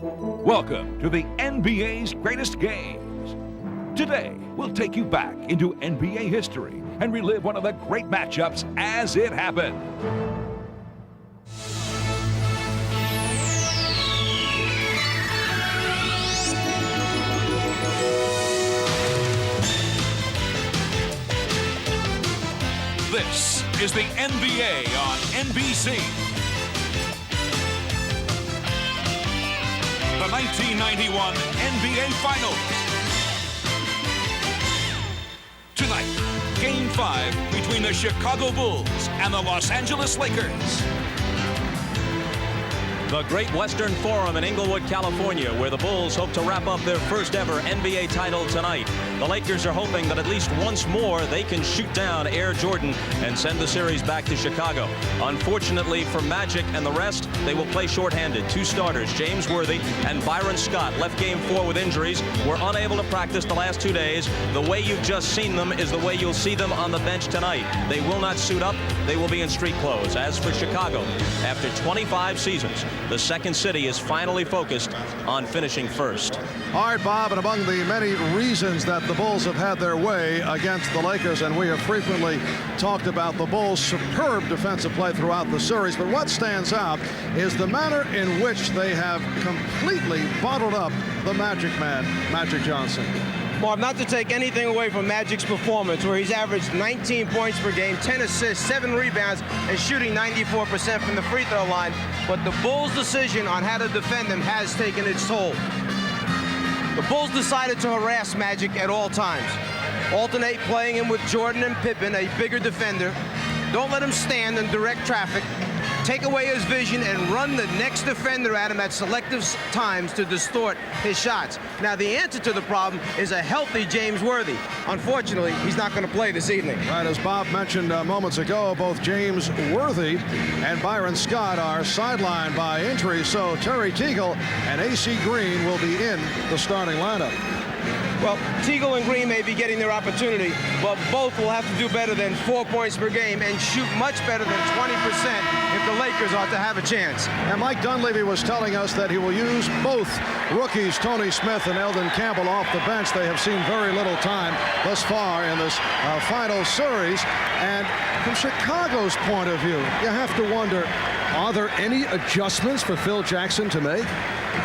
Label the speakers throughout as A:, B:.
A: Welcome to the NBA's greatest games. Today, we'll take you back into NBA history and relive one of the great matchups as it happened. This is the NBA on NBC. The 1991 NBA Finals. Tonight, Game 5 between the Chicago Bulls and the Los Angeles Lakers.
B: The Great Western Forum in Inglewood, California, where the Bulls hope to wrap up their first ever NBA title tonight. The Lakers are hoping that at least once more they can shoot down Air Jordan and send the series back to Chicago. Unfortunately for Magic and the rest, they will play shorthanded. Two starters, James Worthy and Byron Scott, left Game 4 with injuries, were unable to practice the last 2 days. The way you've just seen them is the way you'll see them on the bench tonight. They will not suit up. They will be in street clothes. As for Chicago, after 25 seasons, the second city is finally focused on finishing first.
C: All right, Bob, and among the many reasons that the Bulls have had their way against the Lakers, and we have frequently talked about the Bulls' superb defensive play throughout the series, but what stands out is the manner in which they have completely bottled up the Magic Man, Magic Johnson.
D: Marv, not to take anything away from Magic's performance, where he's averaged 19 points per game, 10 assists, 7 rebounds, and shooting 94% from the free throw line, but the Bulls' decision on how to defend him has taken its toll. The Bulls decided to harass Magic at all times. Alternate playing him with Jordan and Pippen, a bigger defender. Don't let him stand in direct traffic. Take away his vision and run the next defender at him at selective times to distort his shots. Now, the answer to the problem is a healthy James Worthy. Unfortunately, he's not going to play this evening.
C: Right, as Bob mentioned moments ago, both James Worthy and Byron Scott are sidelined by injury, so Terry Teagle and A.C. Green will be in the starting lineup.
D: Well, Teagle and Green may be getting their opportunity, but both will have to do better than 4 points per game and shoot much better than 20% if the Lakers ought to have a chance.
C: And Mike Dunleavy was telling us that he will use both rookies, Tony Smith and Eldon Campbell, off the bench. They have seen very little time thus far in this final series. And from Chicago's point of view, you have to wonder, are there any adjustments for Phil Jackson to make?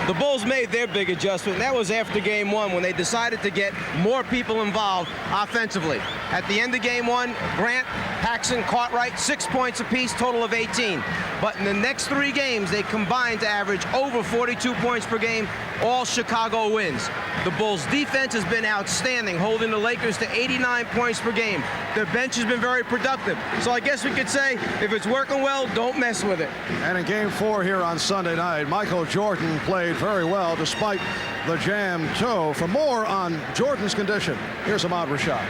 D: The Bulls made their big adjustment, and that was after Game 1 when they decided to get more people involved offensively. At the end of Game 1, Grant, Paxson, Cartwright, 6 points apiece, total of 18. But in the next 3 games, they combined to average over 42 points per game. All Chicago wins. The Bulls' defense has been outstanding, holding the Lakers to 89 points per game. Their bench has been very productive. So I guess we could say, if it's working well, don't mess with it.
C: And in Game 4 here on Sunday night, Michael Jordan played very well despite the jammed toe. For more on Jordan's condition, here's Ahmad Rashad.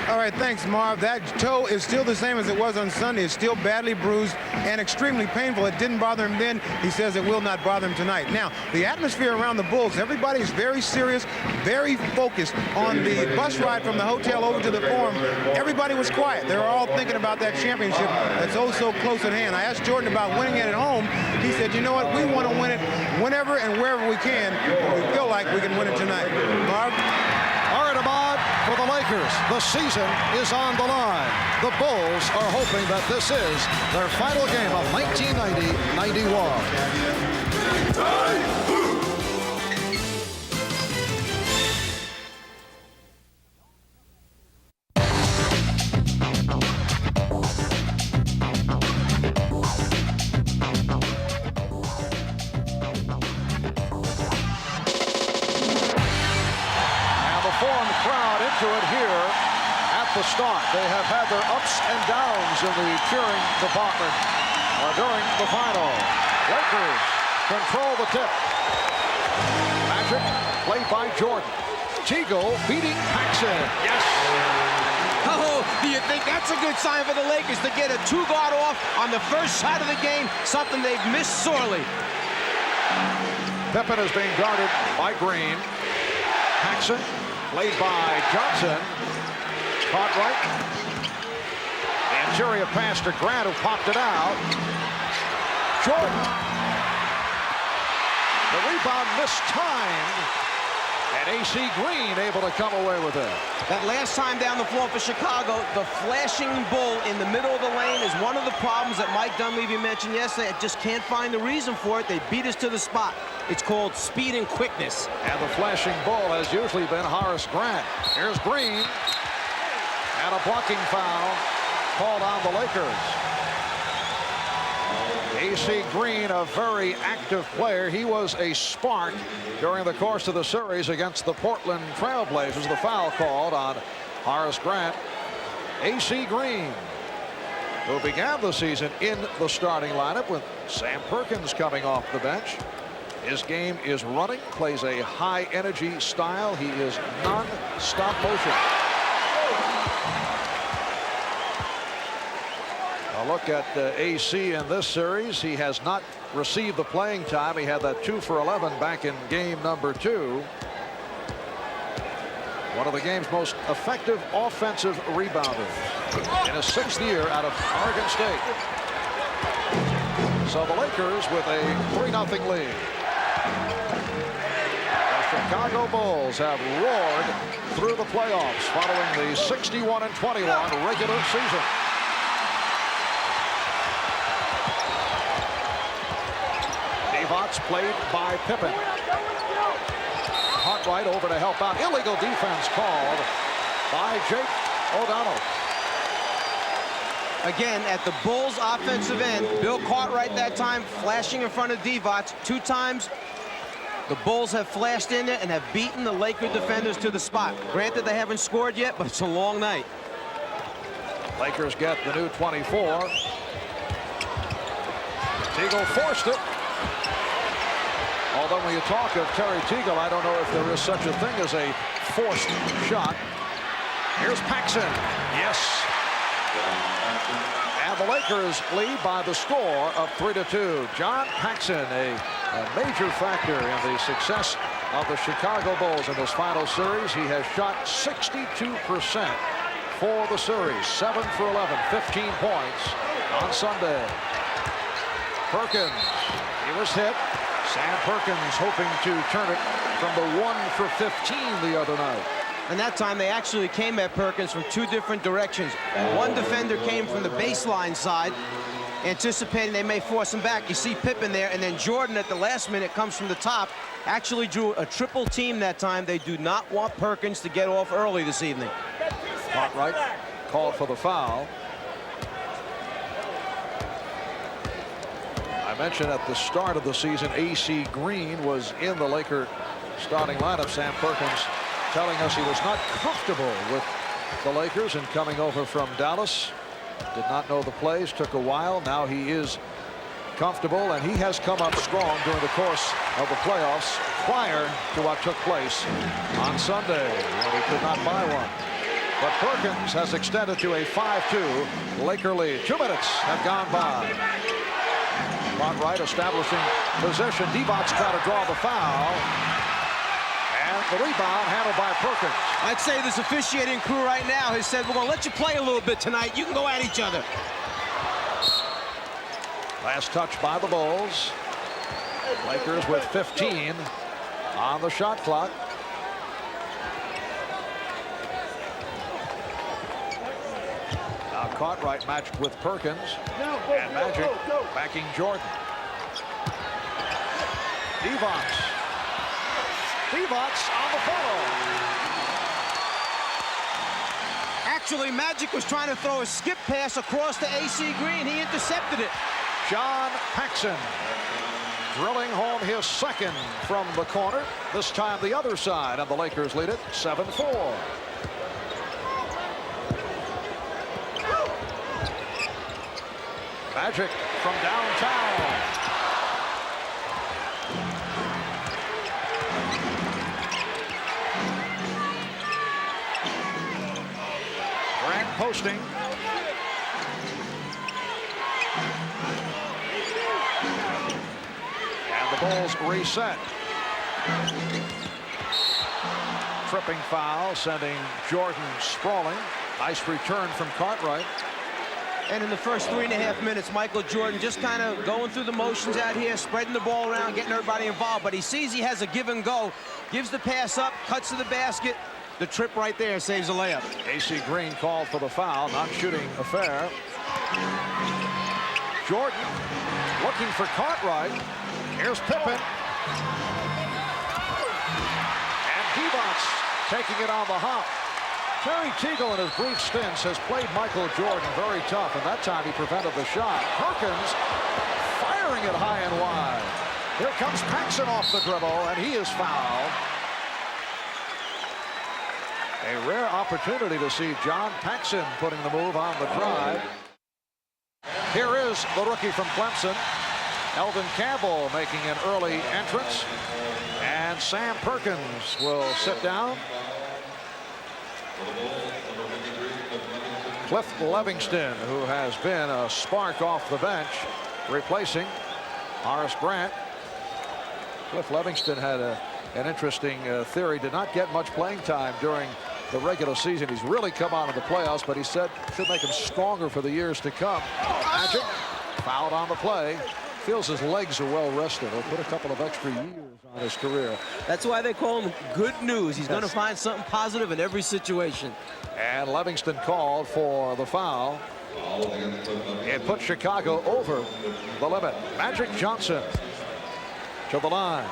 E: All right, thanks, Marv. That toe is still the same as it was on Sunday. It's still badly bruised and extremely painful. It didn't bother him then. He says it will not bother him tonight. Now, the atmosphere around the Bulls, everybody is very serious, very focused. On the bus ride from the hotel over to the Forum, everybody was quiet. They were all thinking about that championship that's oh so close at hand. I asked Jordan about winning it at home. He said, you know what, we want to win it whenever and wherever we can. We feel like we can win it tonight. Marv?
C: All right, Ahmad, for the Lakers, the season is on the line. The Bulls are hoping that this is their final game of 1990-91. Start. They have had their ups and downs in the cheering department during the final. Lakers control the tip. Magic played by Jordan. Teagle beating Paxson. Yes.
D: Oh, do you think that's a good sign for the Lakers to get a 2-guard off on the first shot of the game? Something they've missed sorely.
C: Pippen is being guarded by Green. Paxson played by Johnson. Cartwright. The interior pass to Grant, who popped it out. Jordan. The rebound mistimed. And A.C. Green able to come away with it.
D: That last time down the floor for Chicago, the flashing bull in the middle of the lane is one of the problems that Mike Dunleavy mentioned yesterday. I just can't find the reason for it. They beat us to the spot. It's called speed and quickness.
C: And the flashing bull has usually been Horace Grant. Here's Green. And a blocking foul called on the Lakers. A.C. Green, a very active player. He was a spark during the course of the series against the Portland Trail Blazers. The foul called on Horace Grant. A.C. Green, who began the season in the starting lineup with Sam Perkins coming off the bench. His game is running, plays a high-energy style. He is non-stop motion. A look at AC in this series. He has not received the playing time. He had that 2 for 11 back in game number 2. One of the game's most effective offensive rebounders in his 6th year out of Oregon State. So the Lakers with a 3-0 lead. The Chicago Bulls have roared through the playoffs following the 61-21 regular season. Played by Pippen. Cartwright over to help out. Illegal defense called by Jake O'Donnell.
D: Again, at the Bulls offensive end, Bill Cartwright that time flashing in front of Divac. 2 times the Bulls have flashed in there and have beaten the Laker defenders to the spot. Granted, they haven't scored yet, but it's a long night.
C: Lakers get the new 24. Teagle forced it. Although when you talk of Terry Teagle, I don't know if there is such a thing as a forced shot. Here's Paxson. Yes. And the Lakers lead by the score of 3-2. John Paxson, a major factor in the success of the Chicago Bulls in this final series. He has shot 62% for the series. 7 for 11, 15 points on Sunday. Perkins, he was hit. Sam Perkins hoping to turn it from the 1 for 15 the other night.
D: And that time they actually came at Perkins from 2 different directions. One defender came from the baseline side, anticipating they may force him back. You see Pippen there, and then Jordan at the last minute comes from the top. Actually drew a triple team that time. They do not want Perkins to get off early this evening.
C: Cartwright called for the foul. I mentioned at the start of the season, A.C. Green was in the Laker starting lineup. Sam Perkins telling us he was not comfortable with the Lakers and coming over from Dallas. Did not know the plays, took a while. Now he is comfortable, and he has come up strong during the course of the playoffs prior to what took place on Sunday when he could not buy one. But Perkins has extended to a 5-2 Laker lead. 2 minutes have gone by. Cartwright establishing possession. Divac's trying to draw the foul. And the rebound handled by Perkins.
D: I'd say this officiating crew right now has said, we're going to let you play a little bit tonight. You can go at each other.
C: Last touch by the Bulls. Lakers with 15 on the shot clock. Now Cartwright matched with Perkins. And Magic backing Jordan. Divac on the follow.
D: Actually, Magic was trying to throw a skip pass across to A.C. Green. He intercepted it.
C: John Paxson drilling home his 2nd from the corner. This time the other side, and the Lakers lead it 7-4. Magic from downtown. Grant posting. And the Bulls reset. Tripping foul, sending Jordan sprawling. Nice return from Cartwright.
D: And in the first 3.5 minutes, Michael Jordan just kind of going through the motions out here, spreading the ball around, getting everybody involved. But he sees he has a give and go, gives the pass up, cuts to the basket. The trip right there saves a layup.
C: AC Green called for the foul, non-shooting affair. Jordan looking for Cartwright. Here's Pippen. And Divac taking it on the hop. Terry Teagle in his brief stints has played Michael Jordan very tough, and that time he prevented the shot. Perkins firing it high and wide. Here comes Paxson off the dribble, and he is fouled. A rare opportunity to see John Paxson putting the move on the drive. Here is the rookie from Clemson, Eldon Campbell, making an early entrance. And Sam Perkins will sit down. Cliff Levingston, who has been a spark off the bench, replacing Horace Grant. Cliff Levingston had an interesting theory. Did not get much playing time during the regular season. He's really come on in the playoffs, but he said should make him stronger for the years to come. Magic fouled on the play. Feels his legs are well rested. He'll put a couple of extra years on his career.
D: That's why they call him good news. He's going to find something positive in every situation.
C: And Livingston called for the foul. It put Chicago over the limit. Magic Johnson to the line.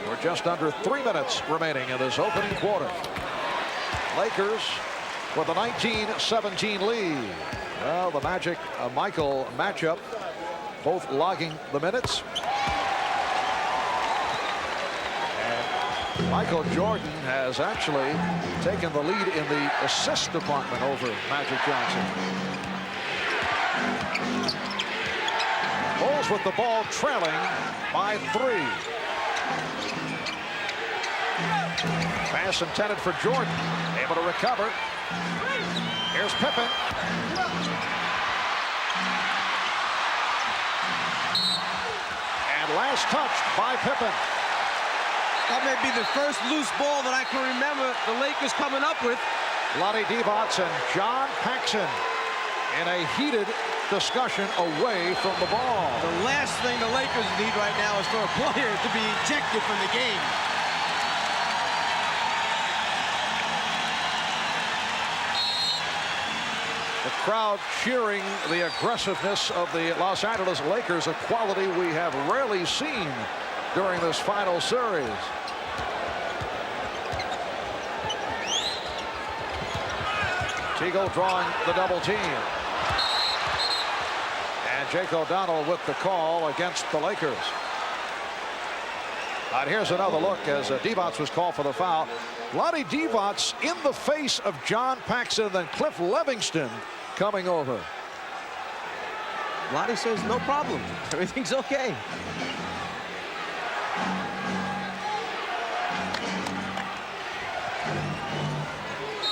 C: We're just under 3 minutes remaining in this opening quarter. Lakers with a 19-17 lead. Well, the Magic Michael matchup, both logging the minutes. And Michael Jordan has actually taken the lead in the assist department over Magic Johnson. Bulls with the ball trailing by 3. Pass intended for Jordan, able to recover. Here's Pippen. And last touched by Pippen.
D: That may be the first loose ball that I can remember the Lakers coming up with.
C: Lonnie Divac and John Paxson in a heated discussion away from the ball.
D: The last thing the Lakers need right now is for a player to be ejected from the game.
C: The crowd cheering the aggressiveness of the Los Angeles Lakers, a quality we have rarely seen during this final series. Teagle drawing the double team. And Jake O'Donnell with the call against the Lakers. And here's another look as Divac was called for the foul. Lonnie Divac in the face of John Paxson, then Cliff Levingston coming over.
D: Lonnie says no problem. Everything's okay.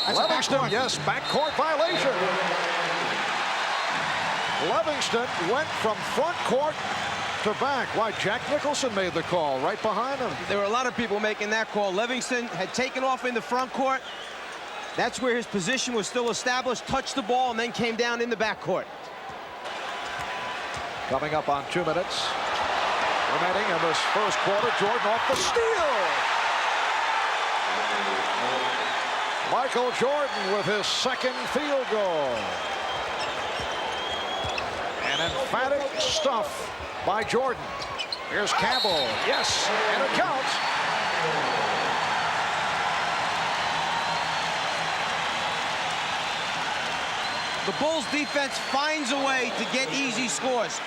C: Levingston, yes, backcourt violation. Levingston went from front court to back. Why, Jack Nicholson made the call right behind him.
D: There were a lot of people making that call. Livingston had taken off in the front court. That's where his position was still established, touched the ball, and then came down in the backcourt.
C: Coming up on 2 minutes remaining in this first quarter. Jordan off the steal. Michael Jordan with his second field goal. An emphatic stuff by Jordan. Here's Campbell. Yes, and it counts.
D: The Bulls defense finds a way to get easy scores.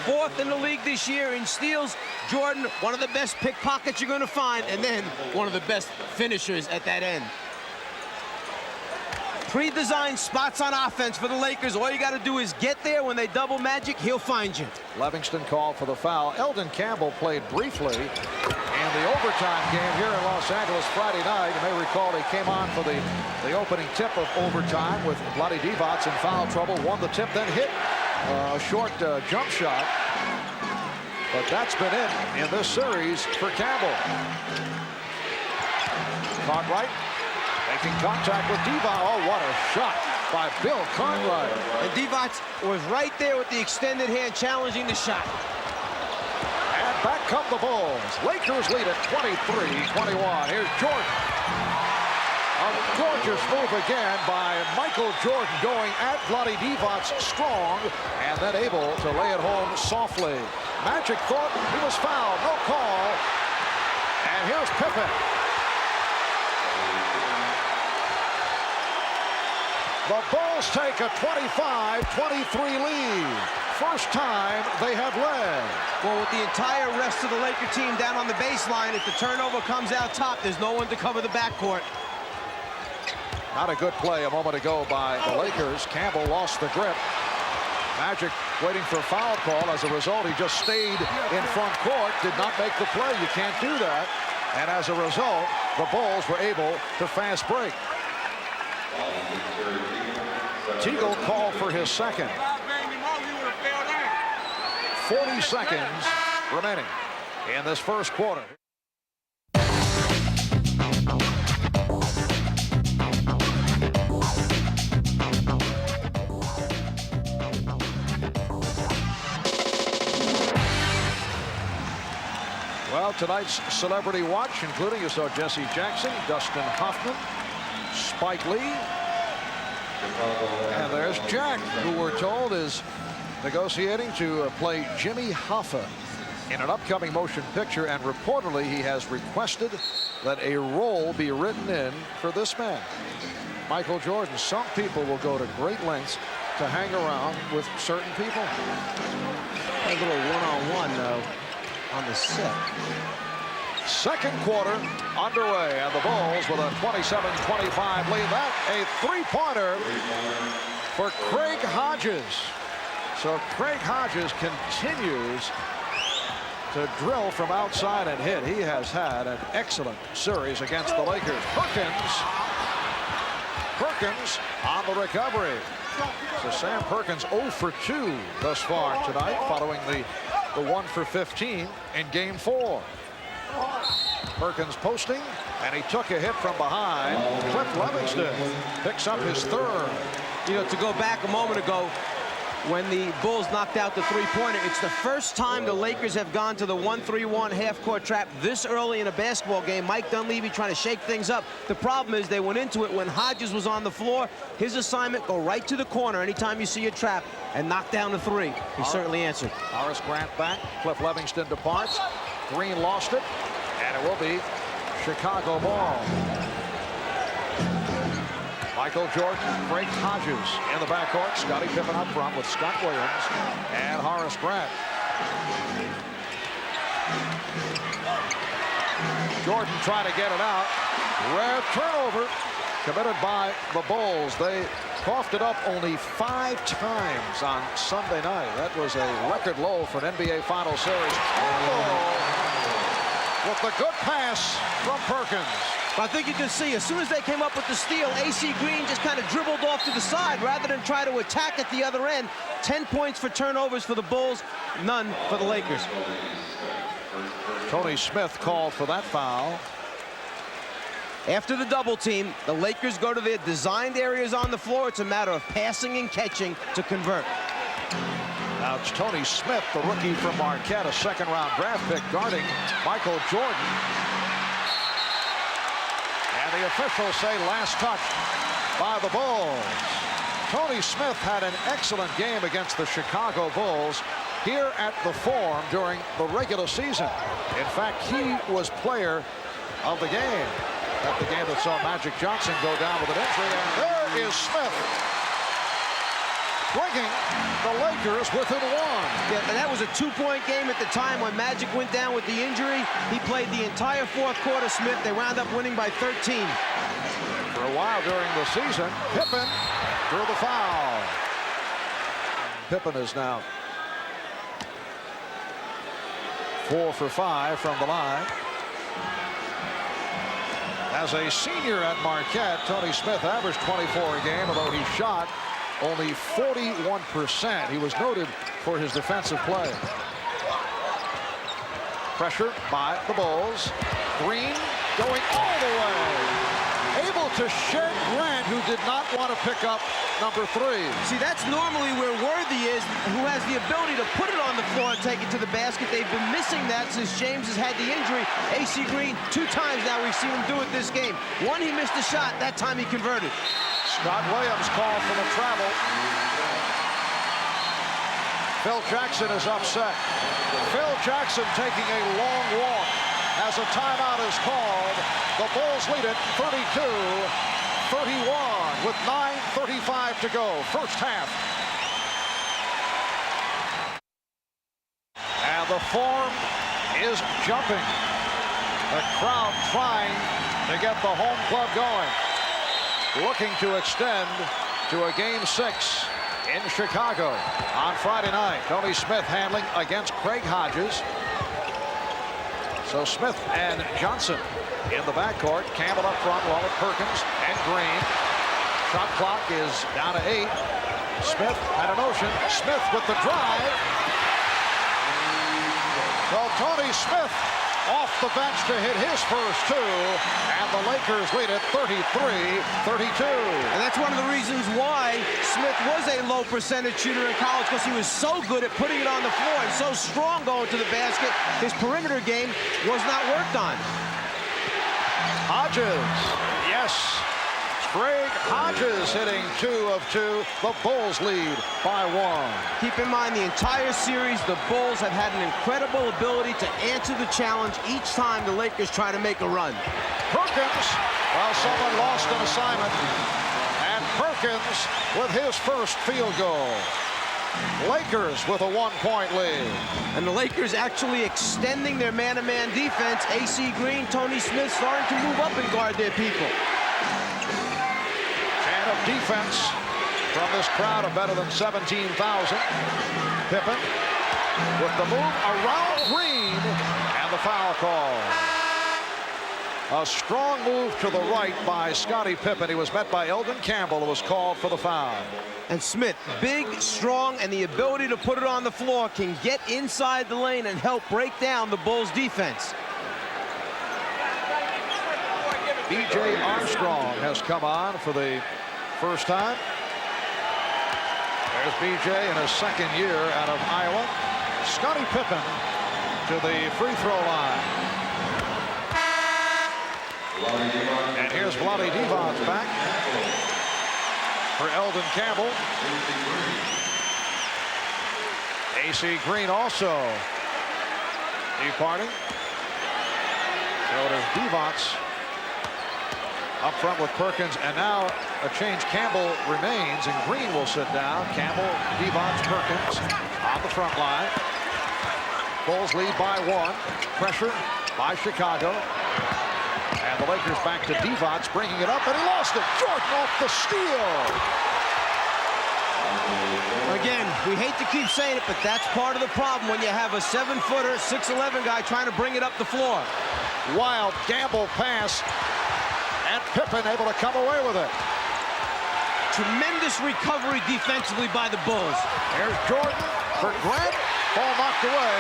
D: 4th in the league this year in steals. Jordan, one of the best pickpockets you're going to find, and then one of the best finishers at that end. Pre-designed spots on offense for the Lakers. All you got to do is get there. When they double Magic, he'll find you.
C: Livingston called for the foul. Eldon Campbell played briefly in the overtime game here in Los Angeles Friday night. You may recall he came on for the opening tip of overtime with Lonnie Divac in foul trouble. Won the tip, then hit a short jump shot. But that's been it in this series for Campbell. Cartwright making contact with Divac. Oh, what a shot. by Bill Cartwright.
D: And Divac was right there with the extended hand challenging the shot.
C: And back come the Bulls. Lakers lead at 23-21. Here's Jordan. A gorgeous move again by Michael Jordan, going at Vlade Divac strong and then able to lay it home softly. Magic thought he was fouled. No call. And here's Pippen. The Bulls take a 25-23 lead. First time they have led.
D: Well, with the entire rest of the Laker team down on the baseline, if the turnover comes out top, there's no one to cover the backcourt.
C: Not a good play a moment ago by the Lakers. Campbell lost the grip. Magic waiting for a foul call. As a result, he just stayed in front court, did not make the play. You can't do that. And as a result, the Bulls were able to fast break. Teagle called for his second. 40 seconds remaining in this first quarter. Well, tonight's Celebrity Watch, including, you saw Jesse Jackson, Dustin Hoffman, Spike Lee, and there's Jack, who we're told is negotiating to play Jimmy Hoffa in an upcoming motion picture, and reportedly he has requested that a role be written in for this man, Michael Jordan. Some people will go to great lengths to hang around with certain people.
D: A little one-on-one on the set.
C: Second quarter underway, and the Bulls with a 27-25 lead. That a three-pointer for Craig Hodges. So Craig Hodges continues to drill from outside and hit. He has had an excellent series against the Lakers. Perkins on the recovery. So Sam Perkins 0 for 2 thus far tonight, following the 1 for 15 in game 4. Perkins posting, and he took a hit from behind. Cliff Livingston picks up his third.
D: You know, to go back a moment ago, when the Bulls knocked out the three-pointer, it's the first time the Lakers have gone to the 1-3-1 half-court trap this early in a basketball game. Mike Dunleavy trying to shake things up. The problem is they went into it when Hodges was on the floor. His assignment, go right to the corner anytime you see a trap and knock down the three. He certainly answered.
C: Horace Grant back. Cliff Livingston departs. Green lost it, and it will be Chicago ball. Michael Jordan, Craig Hodges in the backcourt. Scottie Pippen up front with Scott Williams and Horace Grant. Jordan trying to get it out. Rare turnover committed by the Bulls. They coughed it up only 5 times on Sunday night. That was a record low for an NBA Final Series. With the good pass from Perkins.
D: I think you can see, as soon as they came up with the steal, AC Green just kind of dribbled off to the side rather than try to attack at the other end. 10 points for turnovers for the Bulls, none for the Lakers.
C: Tony Smith called for that foul.
D: After the double team, the Lakers go to their designed areas on the floor. It's a matter of passing and catching to convert.
C: Now it's Tony Smith, the rookie from Marquette, a second-round draft pick, guarding Michael Jordan. And the officials say last touch by the Bulls. Tony Smith had an excellent game against the Chicago Bulls here at the Forum during the regular season. In fact, he was player of the game. At the game that saw Magic Johnson go down with an injury. And there is Smith, bringing the Lakers within 1.
D: Yeah, and that was a 2-point game at the time when Magic went down with the injury. He played the entire fourth quarter, Smith. They wound up winning by 13.
C: For a while during the season, Pippen drew the foul. Pippen is now 4 for 5 from the line. As a senior at Marquette, Tony Smith averaged 24 a game, although he shot only 41%. He was noted for his defensive play. Pressure by the Bulls. Green going all the way. Able to shed Grant who did not want to pick up number 3.
D: See, that's normally where Worthy is, who has the ability to put it on the floor and take it to the basket. They've been missing that since James has had the injury. AC Green, 2 times now we've seen him do it this game. One, he missed a shot. That time he converted.
C: Scott Williams called for the travel. Phil Jackson is upset. Phil Jackson taking a long walk as a timeout is called. The Bulls lead it 32-31 with 9:35 to go, first half. And the form is jumping. The crowd trying to get the home club going. Looking to extend to a Game 6 in Chicago on Friday night. Tony Smith handling against Craig Hodges. So Smith and Johnson in the backcourt. Campbell up front along with Perkins and Green. Shot clock is down to 8. Smith had a notion. Smith with the drive. So Tony Smith off the bench to hit his first 2, and the Lakers lead it 33-32.
D: And that's one of the reasons why Smith was a low percentage shooter in college, because he was so good at putting it on the floor and so strong going to the basket. His perimeter game was not worked on.
C: Hodges, yes. Craig Hodges hitting 2 of 2. The Bulls lead by 1.
D: Keep in mind, the entire series, the Bulls have had an incredible ability to answer the challenge each time the Lakers try to make a run.
C: Perkins, well, someone lost an assignment. And Perkins with his first field goal. Lakers with a 1-point lead.
D: And the Lakers actually extending their man-to-man defense. AC Green, Tony Smith starting to move up and guard their people.
C: Of defense from this crowd of better than 17,000. Pippen with the move around Green and the foul call. A strong move to the right by Scottie Pippen. He was met by Eldon Campbell, who was called for the foul.
D: And Smith, big, strong, and the ability to put it on the floor, can get inside the lane and help break down the Bulls' defense.
C: B.J. Armstrong has come on for the first time. There's B.J. in his second year out of Iowa. Scottie Pippen to the free throw line. And here's Vlade Divac back for Eldon Campbell. AC Green also departing. So there's Divac up front with Perkins, and now a change. Campbell remains, and Green will sit down. Campbell, Divac, Perkins on the front line. Bulls lead by 1. Pressure by Chicago. And the Lakers back to Divac, bringing it up, and he lost it. Jordan off the steal.
D: Again, we hate to keep saying it, but that's part of the problem when you have a 7-footer, 6'11" guy trying to bring it up the floor.
C: Wild gamble pass. And Pippen able to come away with it.
D: Tremendous recovery defensively by the Bulls.
C: Here's Jordan for Grant. Ball knocked away.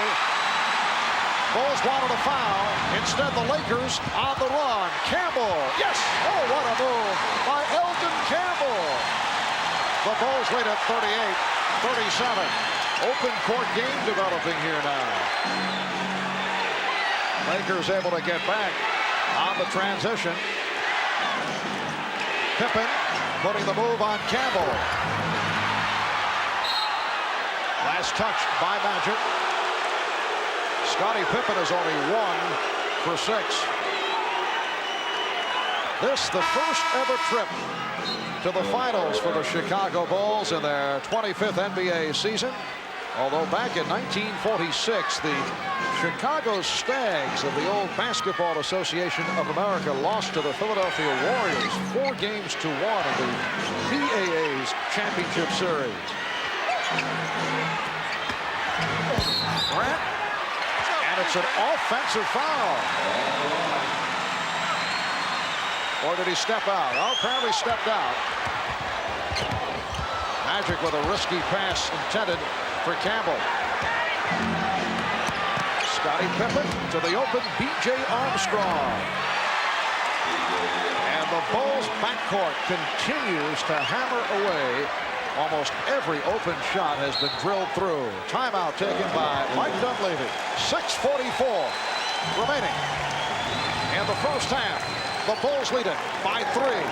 C: Bulls wanted a foul. Instead, the Lakers on the run. Campbell. Yes. Oh, what a move by Eldon Campbell. The Bulls lead at 38-37. Open court game developing here now. Lakers able to get back on the transition. Pippen putting the move on Campbell. Last touch by Magic. Scottie Pippen is only 1 for 6. This the first ever trip to the finals for the Chicago Bulls in their 25th NBA season. Although back in 1946, the Chicago Stags of the old Basketball Association of America lost to the Philadelphia Warriors 4 games to 1 in the BAA's championship series. Grant, and it's an offensive foul. Or did he step out? Oh, apparently stepped out. Magic with a risky pass intended for Campbell. Scottie Pippen to the open B.J. Armstrong. And And the Bulls backcourt continues to hammer away. Almost every open shot has been drilled through. Timeout taken by Mike Dunleavy. 6:44 remaining in the first half. The Bulls lead it by 3.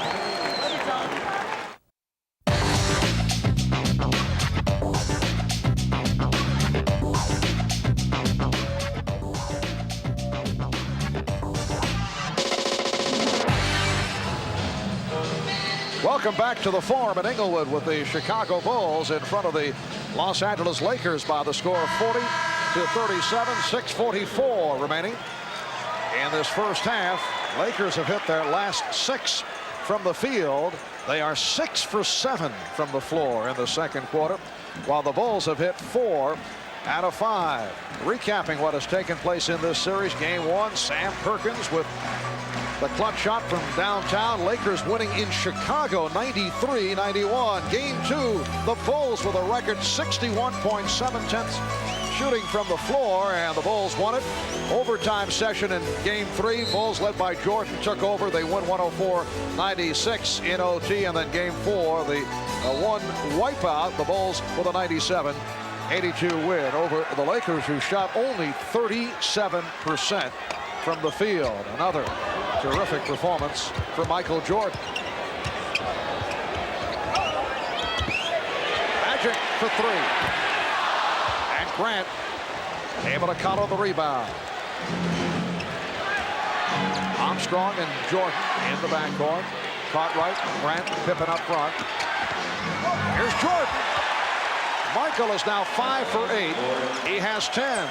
C: Welcome back to the Forum in Inglewood with the Chicago Bulls in front of the Los Angeles Lakers by the score of 40-37. 6:44 remaining in this first half. Lakers have hit their last 6 from the field. They are 6 for 7 from the floor in the second quarter, while the Bulls have hit 4 out of 5. Recapping what has taken place in this series: game 1, Sam Perkins with the clutch shot from downtown. Lakers winning in Chicago 93-91. Game 2, the Bulls with a record 61.7 shooting from the floor, and the Bulls won it. Overtime session in game 3. Bulls led by Jordan took over. They win 104-96 in OT, and then game 4, the one wipeout. The Bulls with a 97-82 win over the Lakers, who shot only 37% from the field. Another terrific performance for Michael Jordan. Magic for 3. And Grant able to counter the rebound. Armstrong and Jordan in the backcourt. Caught right. Grant, Pippen up front. Here's Jordan. Michael is now 5 for 8. He has 10.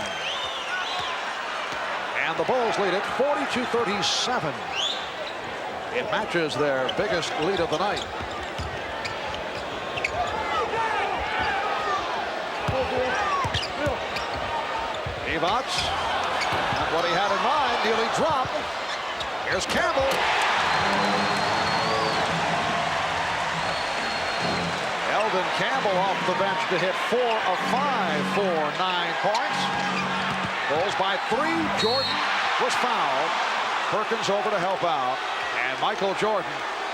C: And the Bulls lead it 42-37. It matches their biggest lead of the night. Evots, not what he had in mind, nearly dropped. Here's Campbell. Eldon Campbell off the bench to hit 4 of 5 for 9 points. Bulls by 3. Jordan was fouled. Perkins over to help out. And Michael Jordan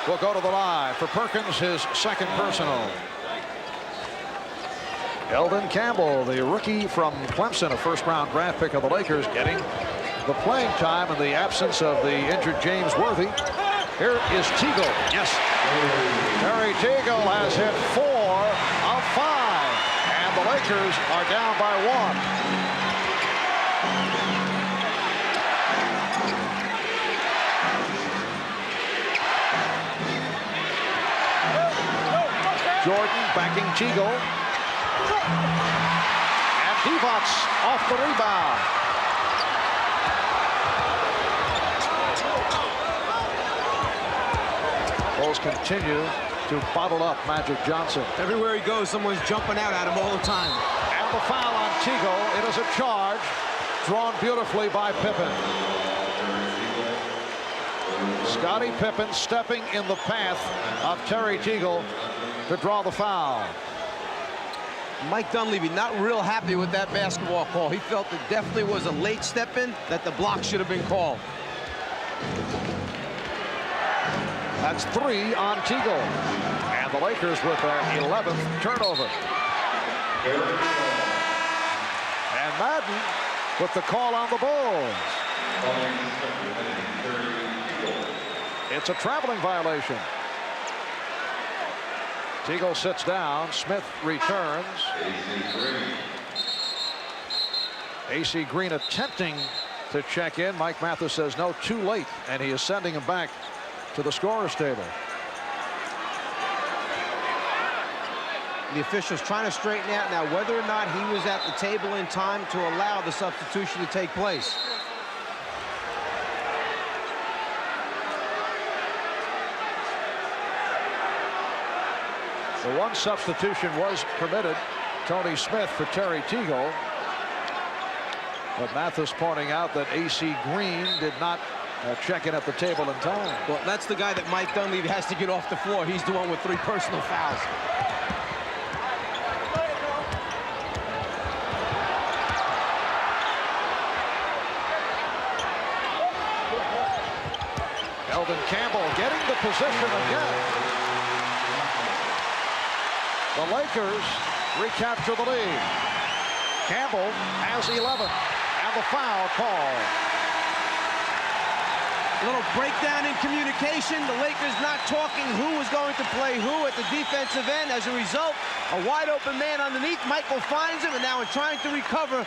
C: will go to the line for Perkins, his second personal. Eldon Campbell, the rookie from Clemson, a first-round draft pick of the Lakers, getting the playing time in the absence of the injured James Worthy. Here is Teagle. Yes. Terry Teagle has hit 4 of 5. And the Lakers are down by 1. Jordan backing Teagle. And Divac off the rebound. Bulls continue to bottle up Magic Johnson.
D: Everywhere he goes, someone's jumping out at him all the time.
C: And the foul on Teagle. It is a charge drawn beautifully by Pippen. Scottie Pippen stepping in the path of Terry Teagle to draw the foul.
D: Mike Dunleavy not real happy with that basketball call. He felt it definitely was a late step in, that the block should have been called.
C: That's 3 on Teagle. And the Lakers with their 11th turnover. And Madden with the call on the Bulls. It's a traveling violation. Teagle sits down. Smith returns. AC Green attempting to check in. Mike Mathis says no, too late, and he is sending him back to the scorer's table.
D: The officials trying to straighten out now whether or not he was at the table in time to allow the substitution to take place.
C: The one substitution was permitted, Tony Smith for Terry Teagle. But Mathis pointing out that AC Green did not check in at the table in time.
D: Well, that's the guy that Mike Dunleavy has to get off the floor. He's the one with 3 personal fouls.
C: Eldon Campbell getting the position again. The Lakers recapture the lead. Campbell has 11, and the foul call.
D: A little breakdown in communication. The Lakers not talking who was going to play who at the defensive end. As a result, a wide open man underneath. Michael finds him, and now in trying to recover,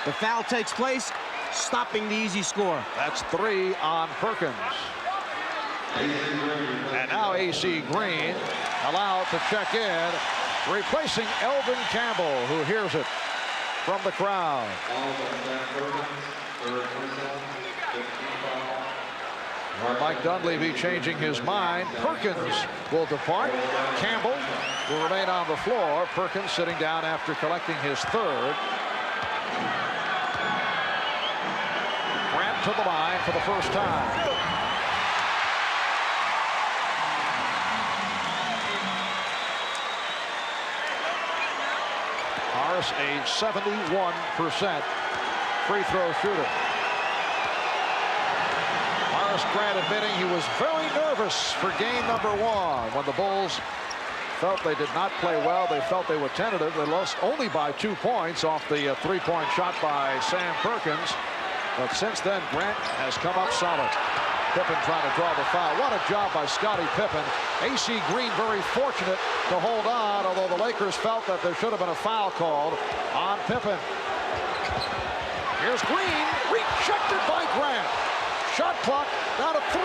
D: the foul takes place, stopping the easy score.
C: That's 3 on Perkins. And now A.C. Green allowed to check in, replacing Elvin Campbell, who hears it from the crowd. Well, Mike Dunleavy changing his mind. Perkins will depart. Campbell will remain on the floor. Perkins sitting down after collecting his third. Grant to the line for the first time. Horace, a 71% free throw shooter. Grant admitting he was very nervous for game number 1 when the Bulls felt they did not play well. They felt they were tentative. They lost only by 2 points off the three-point shot by Sam Perkins. But since then, Grant has come up solid. Pippen trying to draw the foul. What a job by Scottie Pippen. A.C. Green very fortunate to hold on, although the Lakers felt that there should have been a foul called on Pippen. Here's Green, rejected by Grant. Shot clock down to 3.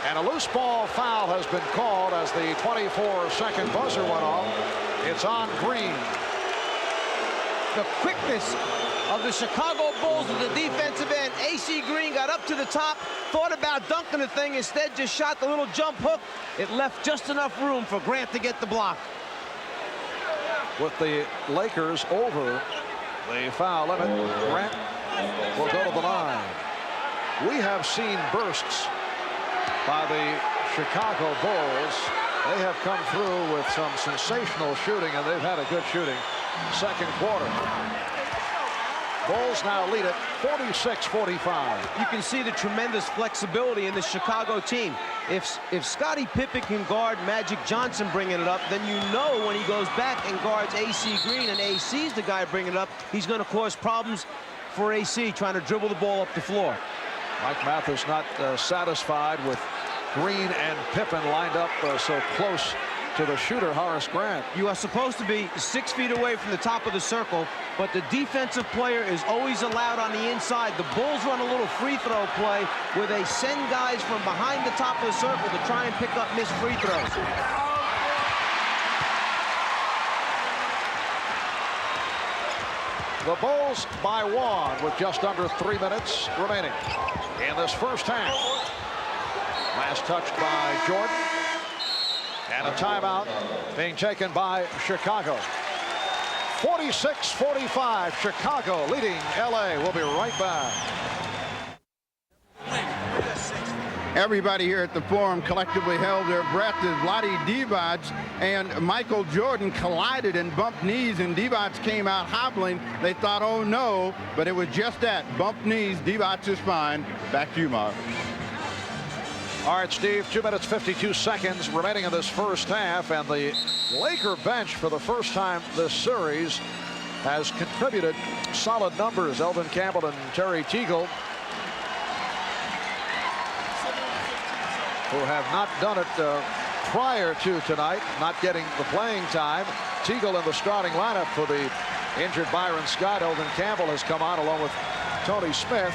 C: And a loose ball foul has been called as the 24-second buzzer went off. It's on Green.
D: The quickness of the Chicago Bulls at the defensive end. A.C. Green got up to the top, thought about dunking the thing, instead just shot the little jump hook. It left just enough room for Grant to get the block.
C: With the Lakers over the foul limit, Grant will go to the line. We have seen bursts by the Chicago Bulls. They have come through with some sensational shooting, and they've had a good shooting second quarter. Bulls now lead it 46-45.
D: You can see the tremendous flexibility in the Chicago team. If Scottie Pippen can guard Magic Johnson bringing it up, then you know when he goes back and guards A.C. Green, and A.C.'s the guy bringing it up, he's going to cause problems for A.C. trying to dribble the ball up the floor.
C: Mike Mathis not satisfied with Green and Pippen lined up so close to the shooter, Horace Grant.
D: You are supposed to be 6 feet away from the top of the circle, but the defensive player is always allowed on the inside. The Bulls run a little free throw play where they send guys from behind the top of the circle to try and pick up missed free throws.
C: The Bulls by 1 with just under 3 minutes remaining in this first half. Last touched by Jordan. And a timeout being taken by Chicago. 46-45, Chicago leading L.A. We'll be right back.
F: Everybody here at the Forum collectively held their breath as Vlade Divac and Michael Jordan collided and bumped knees, and Divac came out hobbling. They thought, oh no, but it was just that. Bumped knees, Divac is fine. Back to you, Mark.
C: All right, Steve, 2 minutes, 52 seconds remaining in this first half, and the Laker bench for the first time this series has contributed solid numbers. Elvin Campbell and Terry Teagle, who have not done it prior to tonight, not getting the playing time. Teagle in the starting lineup for the injured Byron Scott. Elvin Campbell has come on along with Tony Smith.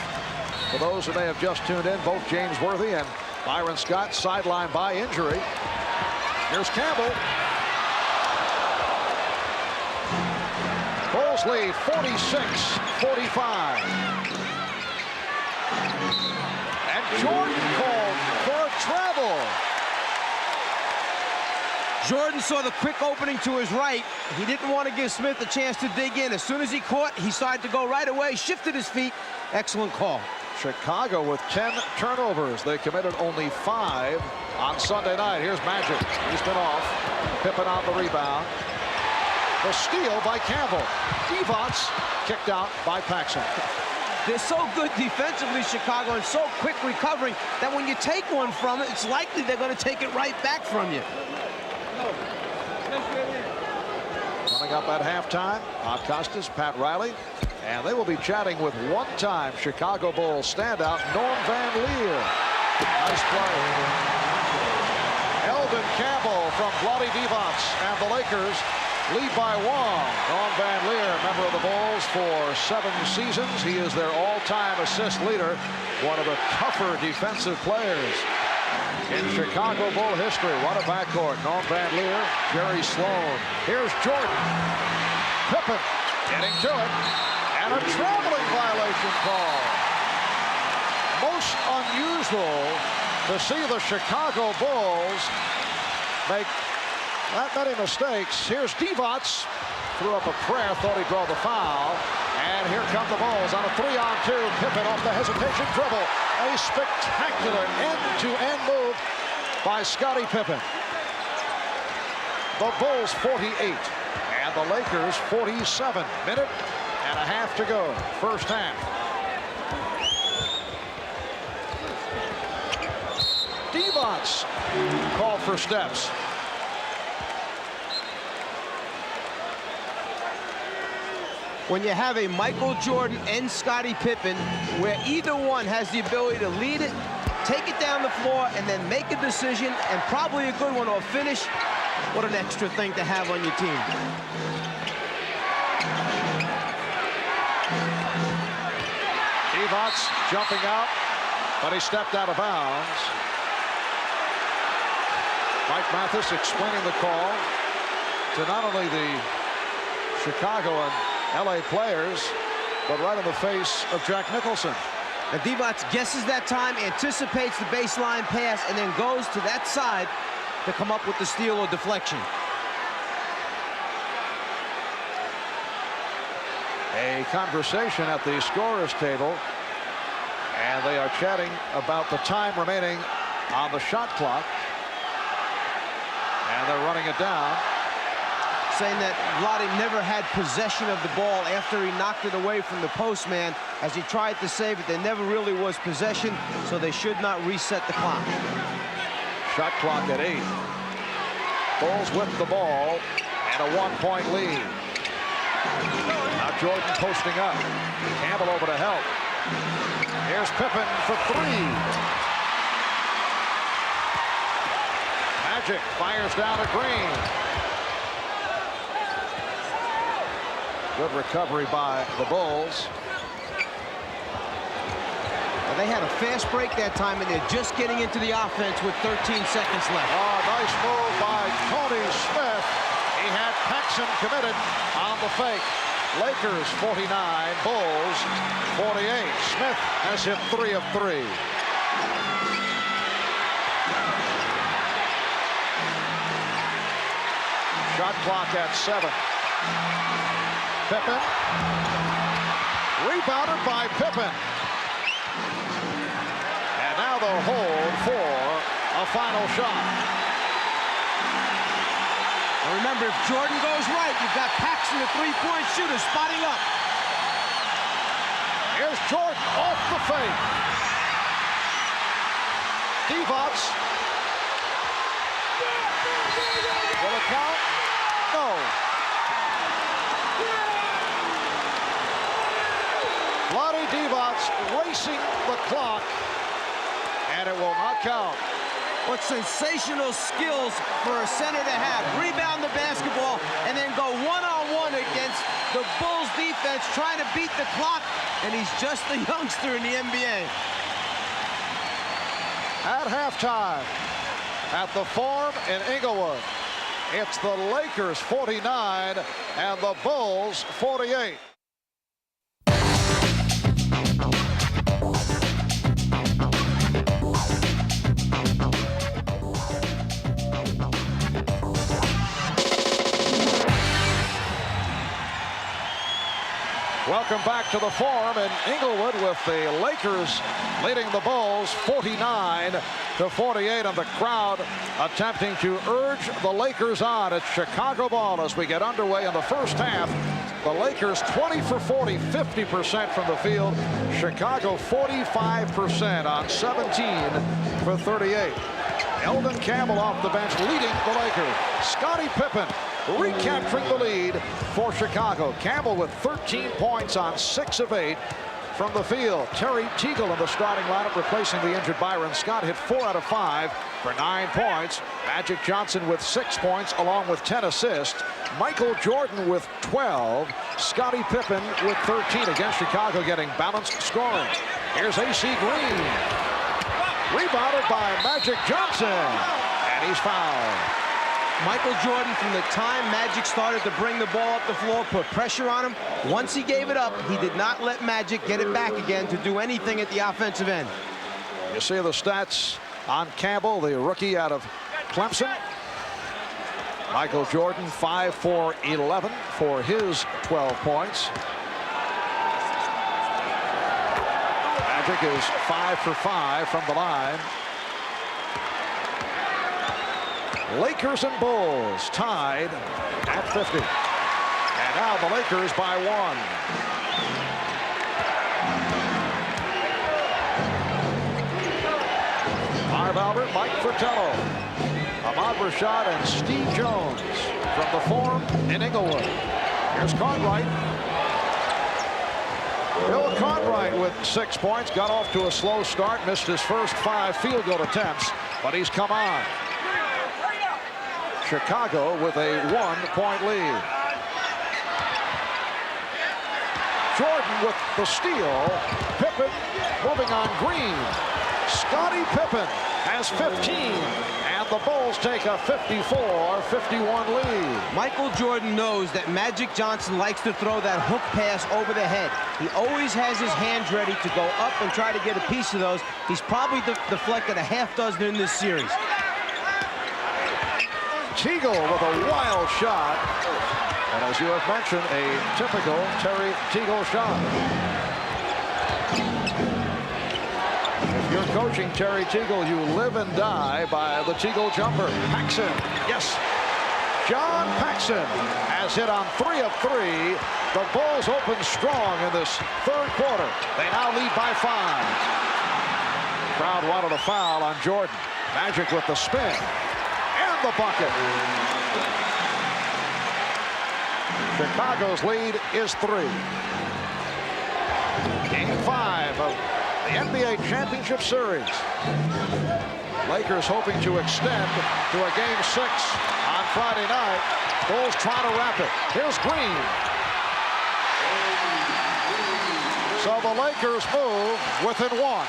C: For those who may have just tuned in, both James Worthy and Byron Scott sidelined by injury. Here's Campbell. Bulls lead 46-45. And Jordan called for a travel.
D: Jordan saw the quick opening to his right. He didn't want to give Smith a chance to dig in. As soon as he caught, he started to go right away, shifted his feet. Excellent call.
C: Chicago with 10 turnovers. They committed only 5 on Sunday night. Here's Magic. He's been off. Pippen on the rebound. The steal by Campbell. Divac kicked out by Paxson.
D: They're so good defensively, Chicago, and so quick recovering that when you take one from it, it's likely they're going to take it right back from you.
G: Coming up at halftime, Bob Costas, Pat Riley, and they will be chatting with one-time Chicago Bulls standout Norm Van Leer. Nice play. Eldon Campbell from Vlade Divac, and the Lakers lead by 1. Norm Van Leer, member of the Bulls for 7 seasons. He is their all-time assist leader, one of the tougher defensive players in Chicago Bull history. What a backcourt. Norm Van Leer, Jerry Sloan. Here's Jordan. Pippen getting to it. And a traveling violation call. Most unusual to see the Chicago Bulls make that many mistakes. Here's Divac. Threw up a prayer, thought he'd draw the foul. And here come the Bulls on a 3-on-2. Pippen off the hesitation dribble. A spectacular end-to-end move by Scottie Pippen. The Bulls 48 and the Lakers 47. Minute and a half to go. First half. Divac called for steps.
D: When you have a Michael Jordan and Scottie Pippen, where either one has the ability to lead it, take it down the floor, and then make a decision, and probably a good one or finish, what an extra thing to have on your team.
G: Divac jumping out, but he stepped out of bounds. Mike Mathis explaining the call to not only the Chicago and L.A. players, but right in the face of Jack Nicholson.
D: And Divac guesses that time, anticipates the baseline pass, and then goes to that side to come up with the steal or deflection.
G: A conversation at the scorer's table, and they are chatting about the time remaining on the shot clock, and they're running it down.
D: Saying that Vlade never had possession of the ball after he knocked it away from the postman. As he tried to save it, there never really was possession, so they should not reset the clock.
G: Shot clock at 8. Bulls with the ball and a 1-point lead. Now Jordan posting up. Campbell over to help. Here's Pippen for 3. Magic fires down to Green. Good recovery by the Bulls.
D: Well, they had a fast break that time, and they're just getting into the offense with 13 seconds left.
G: Oh, nice move by Tony Smith. He had Paxson committed on the fake. Lakers 49, Bulls 48. Smith has hit 3 of 3. Shot clock at 7. Pippen. Rebounded by Pippen. And now they'll hold for a final shot.
D: Now remember, if Jordan goes right, you've got Paxson, the three-point shooter, spotting up.
G: Here's Jordan off the fake. Divac. Will it count? No. Vlade Divac racing the clock, and it will not count.
D: What sensational skills for a center to have. Rebound the basketball and then go one-on-one against the Bulls defense trying to beat the clock, and he's just a youngster in the NBA.
G: At halftime at the Forum in Inglewood, it's the Lakers 49 and the Bulls 48. Welcome back to the Forum in Inglewood with the Lakers leading the Bulls 49-48, and the crowd attempting to urge the Lakers on. It's Chicago ball as we get underway in the first half The Lakers 20 for 40, 50% from the field. Chicago 45% on 17 for 38. Eldon Campbell off the bench leading the Lakers. Scottie Pippen recapturing the lead for Chicago. Campbell with 13 points on 6 of 8 from the field. Terry Teagle in the starting lineup replacing the injured Byron Scott. Hit 4 out of 5 for 9 points. Magic Johnson with 6 points along with 10 assists. Michael Jordan with 12. Scottie Pippen with 13 against Chicago, getting balanced scoring. Here's A.C. Green. Rebounded by Magic Johnson. And he's fouled.
D: Michael Jordan, from the time Magic started to bring the ball up the floor, put pressure on him. Once he gave it up, he did not let Magic get it back again to do anything at the offensive end.
G: You see the stats on Campbell, the rookie out of Clemson. Michael Jordan 5 for 11 for his 12 points. Magic is 5 for 5 from the line. Lakers and Bulls tied at 50. And now the Lakers by 1. Marv Albert, Mike Fratello, Ahmad Rashad, and Steve Jones from the Forum in Inglewood. Here's Cartwright. Bill Cartwright with 6 points. Got off to a slow start. Missed his first 5 field goal attempts, but he's come on. Chicago with a 1-point lead. Jordan with the steal. Pippen moving on Green. Scottie Pippen has 15, and the Bulls take a 54-51 lead.
D: Michael Jordan knows that Magic Johnson likes to throw that hook pass over the head. He always has his hands ready to go up and try to get a piece of those. He's probably deflected a half dozen in this series.
G: Teagle with a wild shot. And as you have mentioned, a typical Terry Teagle shot. If you're coaching Terry Teagle, you live and die by the Teagle jumper. Paxson, yes. John Paxson has hit on 3 of 3. The Bulls open strong in this third quarter. They now lead by 5. Crowd wanted a foul on Jordan. Magic with the spin. The bucket. Chicago's lead is 3. Game 5 of the NBA Championship Series. Lakers hoping to extend to a Game 6 on Friday night. Bulls trying to wrap it. Here's Green. So the Lakers move within 1.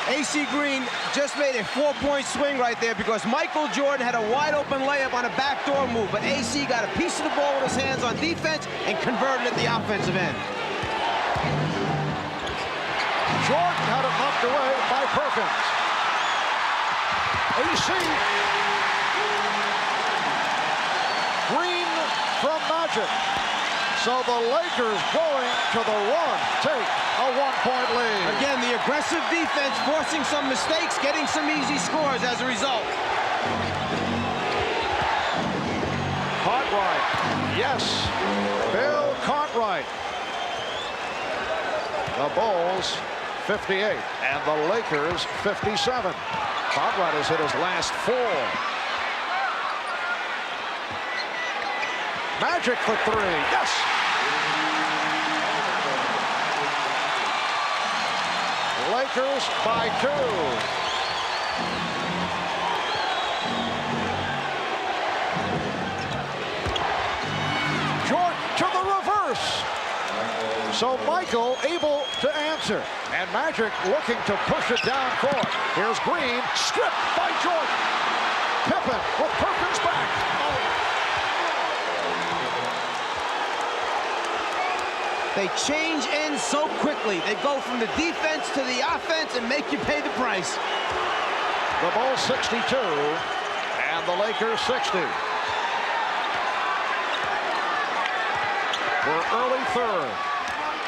D: A.C. Green just made a 4-point swing right there because Michael Jordan had a wide-open layup on a backdoor move, but A.C. got a piece of the ball with his hands on defense and converted at the offensive end.
G: Jordan had it knocked away by Perkins. A.C. Green from Magic. So the Lakers going to the run take a 1-point lead.
D: Again, the aggressive defense forcing some mistakes, getting some easy scores as a result.
G: Cartwright, yes, Bill Cartwright. The Bulls 58 and the Lakers 57. Cartwright has hit his last 4. Magic for 3, yes. Lakers by 2. Jordan to the reverse. So Michael able to answer. And Magic looking to push it down court. Here's Green, stripped by Jordan. Pippen with Perkins back.
D: They change ends so quickly. They go from the defense to the offense and make you pay the price.
G: The Bulls 62 and the Lakers 60. We're early third.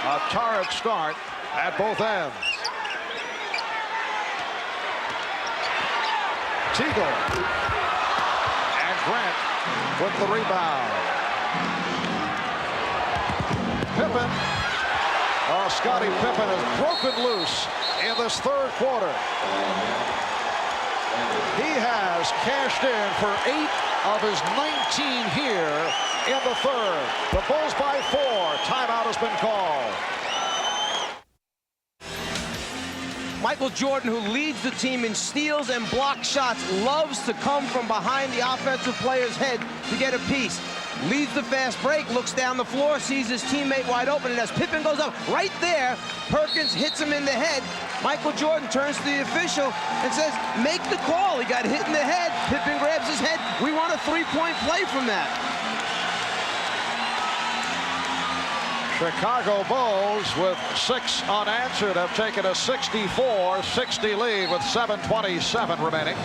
G: A torrid start at both ends. Teagle and Grant with the rebound. Pippen. Scottie Pippen has broken loose in this third quarter. He has cashed in for 8 of his 19 here in the third. The Bulls by 4. Timeout has been called.
D: Michael Jordan, who leads the team in steals and block shots, loves to come from behind the offensive player's head to get a piece. Leads the fast break, looks down the floor, sees his teammate wide open, and as Pippen goes up right there, Perkins hits him in the head. Michael Jordan turns to the official and says, make the call. He got hit in the head. Pippen grabs his head. We want a three-point play from that.
G: Chicago Bulls with 6 unanswered have taken a 64-60 lead with 7:27 remaining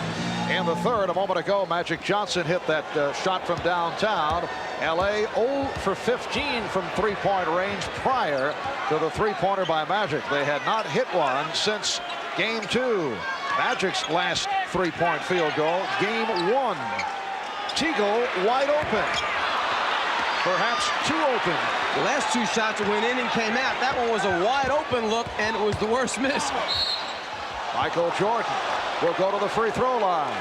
G: in the third. A moment ago, Magic Johnson hit that shot from downtown. L.A. 0 for 15 from three-point range prior to the three-pointer by Magic. They had not hit one since Game 2. Magic's last three-point field goal, Game 1. Teagle wide open. Perhaps too open.
D: The last 2 shots went in and came out. That one was a wide open look, and it was the worst miss.
G: Michael Jordan will go to the free throw line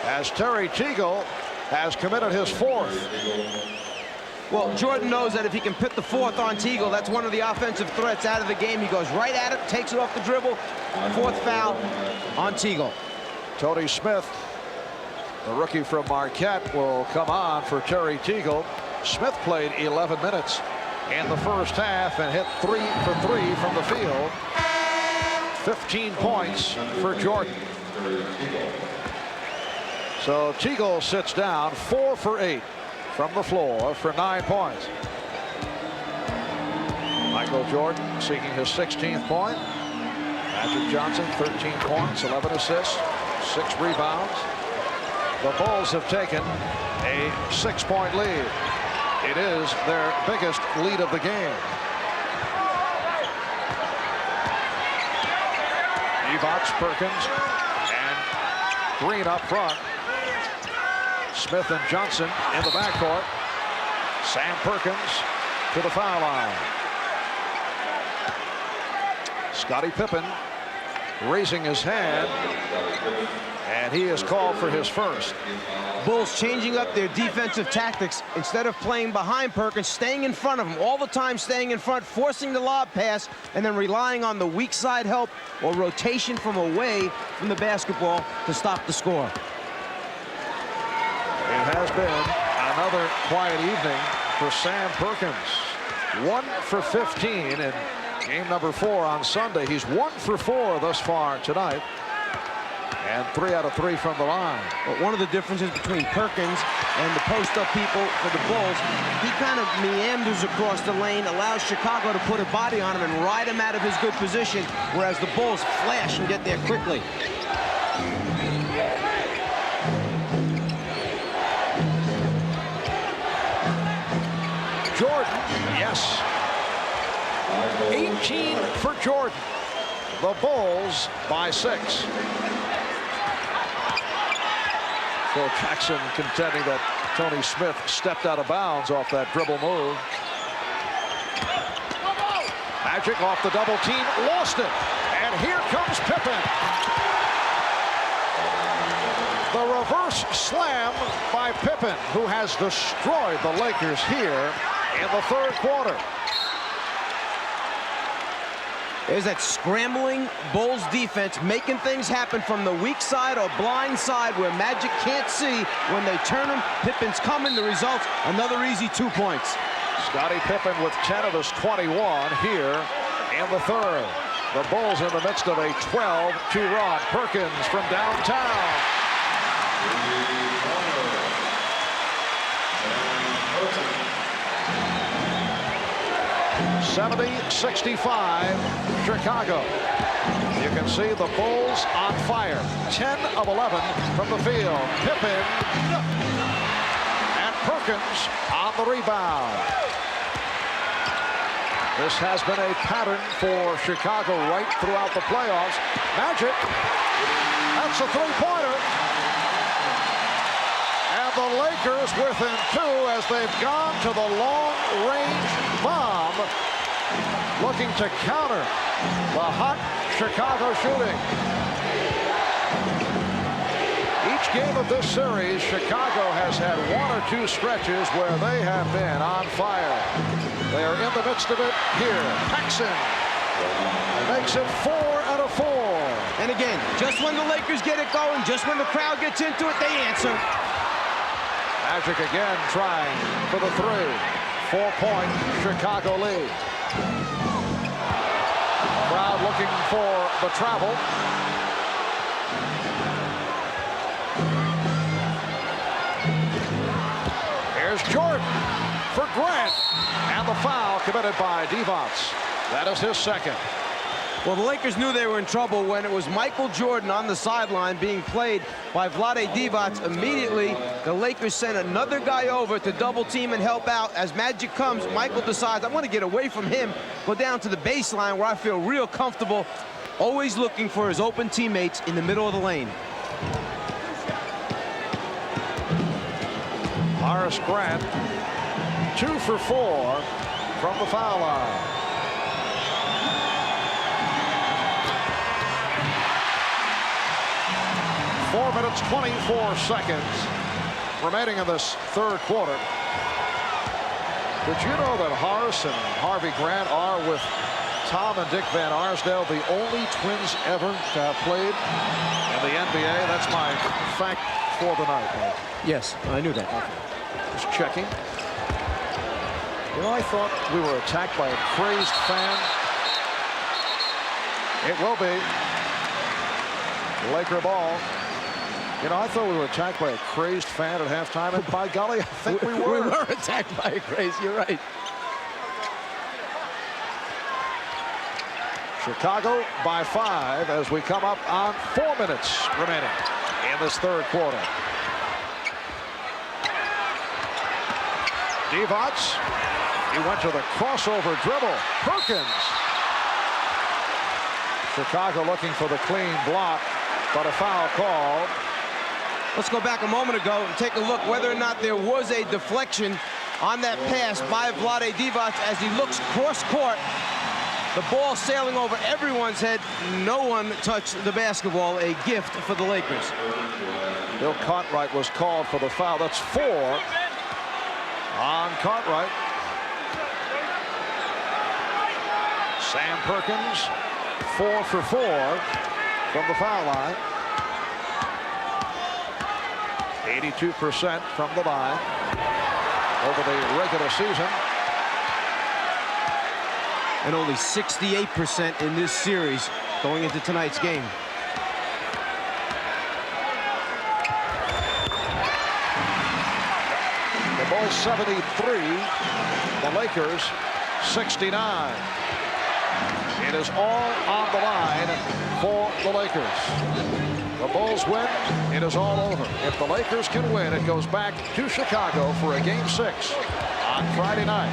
G: as Terry Teagle has committed his 4th.
D: Well, Jordan knows that if he can put the 4th on Teagle, that's one of the offensive threats out of the game. He goes right at it, takes it off the dribble. 4th foul on Teagle.
G: Tony Smith, the rookie from Marquette, will come on for Terry Teagle. Smith played 11 minutes in the first half and hit 3 for 3 from the field. 15 points for Jordan. So Teagle sits down 4 for 8 from the floor for 9 points. Michael Jordan seeking his 16th point. Magic Johnson 13 points, 11 assists, 6 rebounds. The Bulls have taken a 6-point lead. It is their biggest lead of the game. Divac, Perkins, and Green up front. Smith and Johnson in the backcourt. Sam Perkins to the foul line. Scottie Pippen raising his hand, and he is called for his first.
D: Bulls changing up their defensive tactics. Instead of playing behind Perkins, staying in front of him, all the time staying in front, forcing the lob pass, and then relying on the weak side help or rotation from away from the basketball to stop the score.
G: It has been another quiet evening for Sam Perkins. 1 for 15 in game number 4 on Sunday. He's 1 for 4 thus far tonight. And 3 out of 3 from the line.
D: But one of the differences between Perkins and the post-up people for the Bulls, he kind of meanders across the lane, allows Chicago to put a body on him and ride him out of his good position, whereas the Bulls flash and get there quickly.
G: Jordan, yes. 18 for Jordan. The Bulls by 6. Phil Jackson contending that Tony Smith stepped out of bounds off that dribble move. Magic off the double team, lost it. And here comes Pippen. The reverse slam by Pippen, who has destroyed the Lakers here in the third quarter.
D: There's that scrambling Bulls defense making things happen from the weak side or blind side where Magic can't see. When they turn him, Pippen's coming. The result, another easy 2 points.
G: Scottie Pippen with 10 of his 21 here in the third. The Bulls in the midst of a 12-2 run. Perkins from downtown. 70-65 Chicago. You can see the Bulls on fire. 10 of 11 from the field. Pippen and Perkins on the rebound. This has been a pattern for Chicago right throughout the playoffs. Magic, that's a three-pointer. And And the Lakers within 2 as they've gone to the long-range bomb, looking to counter the hot Chicago shooting. Each game of this series, Chicago has had 1 or 2 stretches where they have been on fire. They are in the midst of it here. Paxson makes it 4 out of 4.
D: And again, just when the Lakers get it going, just when the crowd gets into it, they answer.
G: Magic again trying for the 3. 4-point Chicago lead. Crowd looking for the travel. Here's Jordan for Grant. And the foul committed by Divac. That is his second.
D: Well, the Lakers knew they were in trouble when it was Michael Jordan on the sideline being played by Vlade Divac. Immediately, the Lakers sent another guy over to double team and help out. As Magic comes, Michael decides, I want to get away from him, go down to the baseline where I feel real comfortable, always looking for his open teammates in the middle of the lane.
G: Horace Grant, 2 for 4 from the foul line. Four minutes, 24 seconds remaining in this third quarter. Did you know that Horace and Harvey Grant are, with Tom and Dick Van Arsdale, the only twins ever to have played in the NBA? That's my fact for the night, Mike.
D: Yes, I knew that.
G: Just checking. You know, I thought we were attacked by a crazed fan. It will be. Laker ball. You know, I thought we were attacked by a crazed fan at halftime, and by golly, I think we were.
D: We were attacked by a craze, you're right.
G: Chicago by 5 as we come up on 4 minutes remaining in this third quarter. Divac, he went to the crossover dribble. Perkins. Chicago looking for the clean block, but a foul called.
D: Let's go back a moment ago and take a look whether or not there was a deflection on that pass by Vlade Divac as he looks cross-court. The ball sailing over everyone's head. No one touched the basketball. A gift for the Lakers.
G: Bill Cartwright was called for the foul. That's 4 on Cartwright. Sam Perkins, 4 for 4 from the foul line. 82% from the line over the regular season.
D: And only 68% in this series going into tonight's game.
G: The Bulls 73, the Lakers 69. It is all on the line for the Lakers. The Bulls win, it is all over. If the Lakers can win, it goes back to Chicago for a Game 6 on Friday night.